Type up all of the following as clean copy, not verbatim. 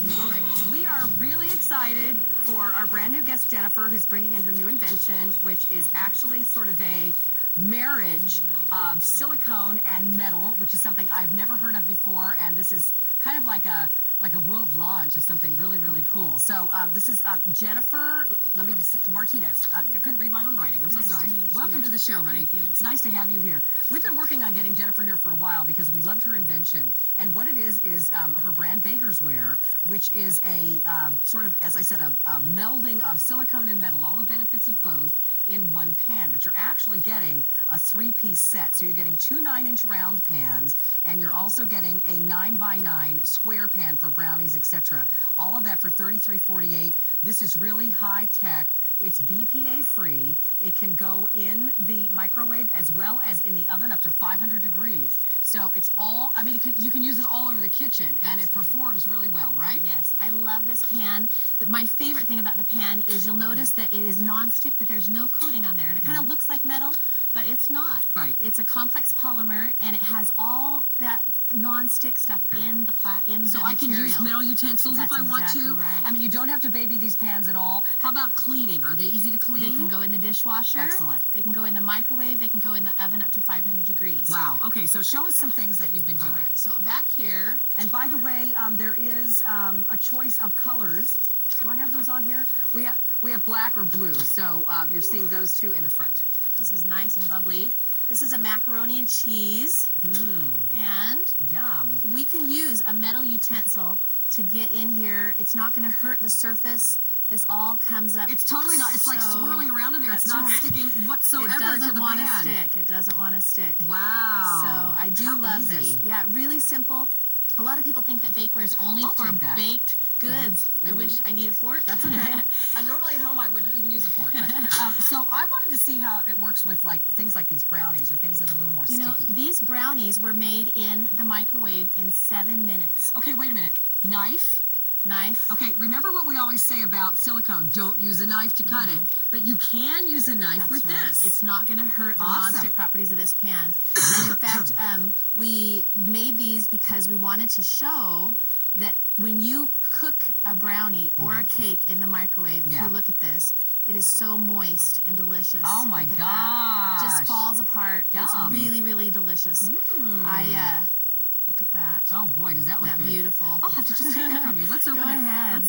All right, we are really excited for our brand new guest, Jennifer, who's bringing in her new invention, which is actually sort of a marriage of silicone and metal, which is something I've never heard of before, and this is kind of like a world launch of something really, really cool. So this is Jennifer, Martinez. I couldn't read my own writing. I'm so sorry. Welcome to the show, honey. It's nice to have you here. We've been working on getting Jennifer here for a while because we loved her invention. And what it is her brand Bakersware, which is a sort of, as I said, a melding of silicone and metal, all the benefits of both in one pan, but you're actually getting a 3-piece set. So you're getting 2 9-inch round pans, and you're also getting a 9x9 square pan for brownies, etc. All of that for $33.48. This is really high tech. It's BPA free. It can go in the microwave as well as in the oven up to 500 degrees. So it's all, I mean, you can use it all over the kitchen, and it performs really well, right? Yes, I love this pan. My favorite thing about the pan is you'll notice that it is nonstick, but there's no coating on there. And it kind of looks like metal, but it's not. Right. It's a complex polymer, and it has all that non-stick stuff in the So I can use metal utensils if I want to. Right. I mean, you don't have to baby these pans at all. How about cleaning? Are they easy to clean? They can go in the dishwasher. Excellent. They can go in the microwave. They can go in the oven up to 500 degrees. Wow. Okay, so show us some things that you've been doing. All right, so back here. And by the way, there is a choice of colors. Do I have those on here? We have black or blue, so you're seeing those two in the front. This is nice and bubbly. This is a macaroni and cheese. And yum. We can use a metal utensil to get in here. It's not going to hurt the surface. This all comes up. It's totally not. It's like swirling around in there. It's not sticking whatsoever to the pan. It doesn't want to stick. It doesn't want to stick. Wow. So I do love this. Yeah, really simple. A lot of people think that bakeware is only for baked goods. I wish I need a fork. That's okay. And normally at home I wouldn't even use a fork. But, so I wanted to see how it works with like things like these brownies or things that are a little more sticky. You know, these brownies were made in the microwave in 7 minutes. Okay, wait a minute. Knife. Okay, remember what we always say about silicone. Don't use a knife to cut it. But you can use a knife with this. It's not going to hurt the nonstick properties of this pan. And in fact, we made these because we wanted to show that when you cook a brownie or a cake in the microwave, if you look at this, it is so moist and delicious. Oh my gosh. Just falls apart. Yum. It's really, really delicious. Look at that. Oh boy, does that look good. Beautiful. I'll have to just take that from you. Let's open it. Go ahead.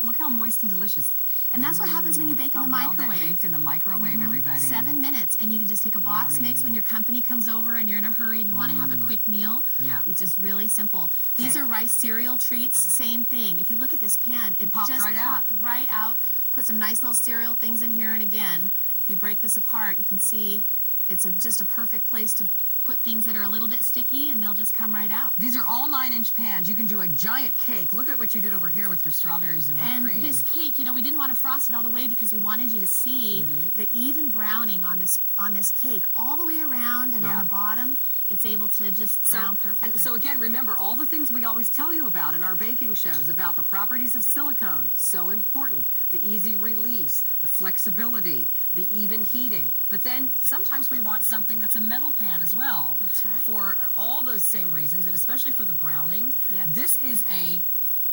Look how moist and delicious. And that's what happens when you bake in the microwave. Well, baked in the microwave, everybody. 7 minutes, and you can just take a box mix when your company comes over and you're in a hurry and you want to have a quick meal. Yeah. It's just really simple. These are rice cereal treats, same thing. If you look at this pan, it popped just popped right out. Put some nice little cereal things in here, and again, if you break this apart, you can see it's just a perfect place to put things that are a little bit sticky, and they'll just come right out. These are all 9-inch pans. You can do a giant cake. Look at what you did over here with your strawberries and whipped cream. And this cake, you know, we didn't want to frost it all the way because we wanted you to see the even browning on this cake all the way around and on the bottom. It's able to just brown perfectly. And so again, remember all the things we always tell you about in our baking shows about the properties of silicone. So important. The easy release, the flexibility, the even heating. But then sometimes we want something that's a metal pan as well. That's right. For all those same reasons, and especially for the browning. Yep. This is a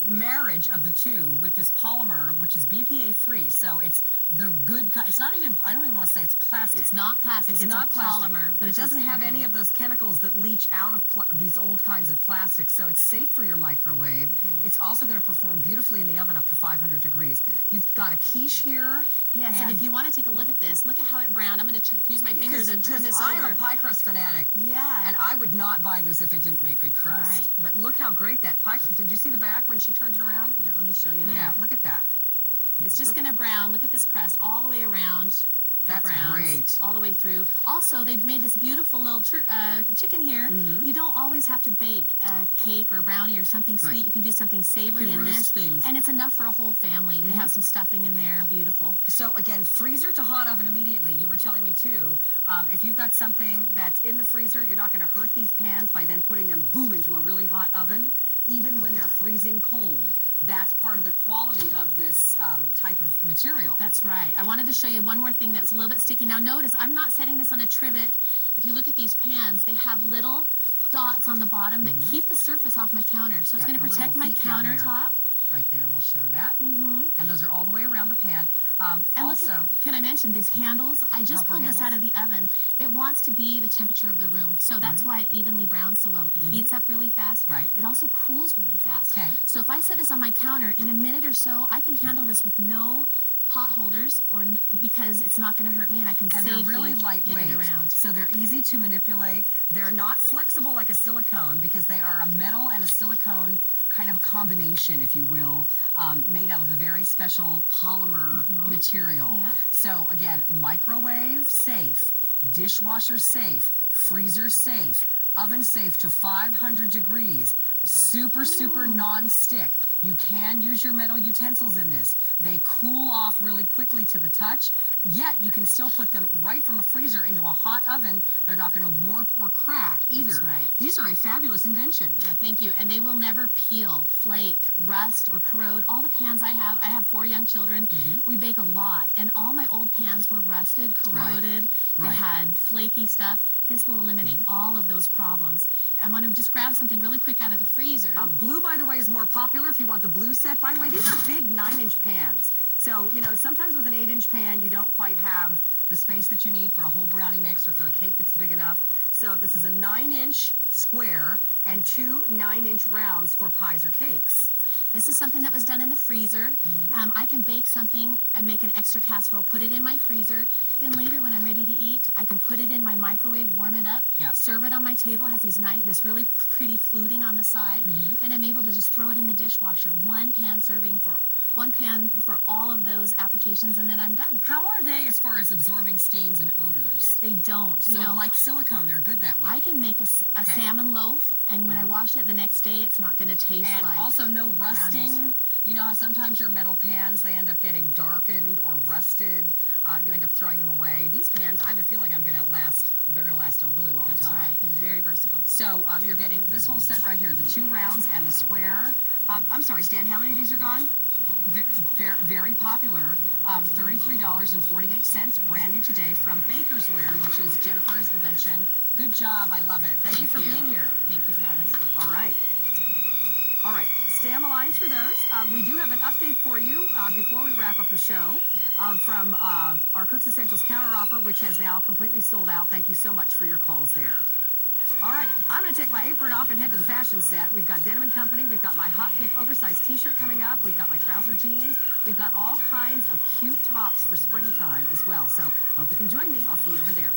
marriage of the two with this polymer, which is BPA free. So it's the good. It's not even. I don't even want to say it's plastic. It's not plastic. It's not a polymer, plastic, but it doesn't have any of those chemicals that leach out of these old kinds of plastics. So it's safe for your microwave. It's also going to perform beautifully in the oven up to 500 degrees. You've got a quiche here. Yes, and if you want to take a look at this, look at how it browned. I'm going to use my fingers and turn this I'm over. a pie crust fanatic. Yeah. And I would not buy this if it didn't make good crust. Right. But look how great that pie. Did you see the back when she turned it around? Yeah, let me show you that. Yeah, look at that. It's just going to brown. Look at this crust all the way around. That's great. All the way through. Also, they've made this beautiful little chicken here. You don't always have to bake a cake or a brownie or something sweet. You can do something savory in this. And it's enough for a whole family. They have some stuffing in there. Beautiful. So, again, freezer to hot oven immediately. You were telling me, too, if you've got something that's in the freezer, you're not going to hurt these pans by then putting them, boom, into a really hot oven, even when they're freezing cold. That's part of the quality of this type of material. That's right. I wanted to show you one more thing that's a little bit sticky. Now notice, I'm not setting this on a trivet. If you look at these pans, they have little dots on the bottom that keep the surface off my counter. So it's going to protect my countertop. right there. We'll show that. And those are all the way around the pan. And also, can I mention these handles? I just pulled this handles. out of the oven. It wants to be the temperature of the room, so that's why it evenly browns so well. It heats up really fast. Right. It also cools really fast. Okay. So if I set this on my counter, in a minute or so, I can handle this with no pot holders, because it's not going to hurt me, and I can and safely they're really get lightweight, it around. so they're easy to manipulate. They're not flexible like a silicone because they are a metal and a silicone kind of combination, if you will, made out of a very special polymer material. Yep. So again, microwave safe, dishwasher safe, freezer safe, oven safe to 500 degrees, super non-stick. You can use your metal utensils in this. They cool off really quickly to the touch, yet you can still put them right from a freezer into a hot oven. They're not going to warp or crack either. That's right. These are a fabulous invention. Yeah, thank you. And they will never peel, flake, rust, or corrode. All the pans I have 4 young children. We bake a lot, and all my old pans were rusted, corroded. They had flaky stuff. This will eliminate all of those problems. I'm going to just grab something really quick out of the freezer. Blue, by the way, is more popular if you want the blue set. By the way, these are big 9-inch pans. So, you know, sometimes with an 8-inch pan, you don't quite have the space that you need for a whole brownie mix or for a cake that's big enough. So this is a 9-inch square and 2 9-inch rounds for pies or cakes. This is something that was done in the freezer. I can bake something and make an extra casserole, put it in my freezer. Then later when I'm ready to eat, I can put it in my microwave, warm it up, serve it on my table. It has these this really pretty fluting on the side. Then I'm able to just throw it in the dishwasher. One pan for all of those applications, and then I'm done. How are they as far as absorbing stains and odors? They don't. So like silicone, they're good that way. I can make a salmon loaf, and when I wash it the next day, it's not going to taste like. And also no rusting. brownies. You know how sometimes your metal pans, they end up getting darkened or rusted. You end up throwing them away. These pans, I have a feeling they're going to last a really long That's time. right. It's very versatile. So you're getting this whole set right here, the 2 rounds and the square. I'm sorry, Stan, how many of these are gone? Very popular. $33.48, brand new today from Bakersware, which is Jennifer's invention. Good job. I love it. Thank you for being here. Thank you for having us. All right. Stay on the lines for those. We do have an update for you before we wrap up the show from our Cook's Essentials counteroffer, which has now completely sold out. Thank you so much for your calls there. All right, I'm going to take my apron off and head to the fashion set. We've got Denim & Company. We've got my hot pick oversized T-shirt coming up. We've got my trouser jeans. We've got all kinds of cute tops for springtime as well. So I hope you can join me. I'll see you over there.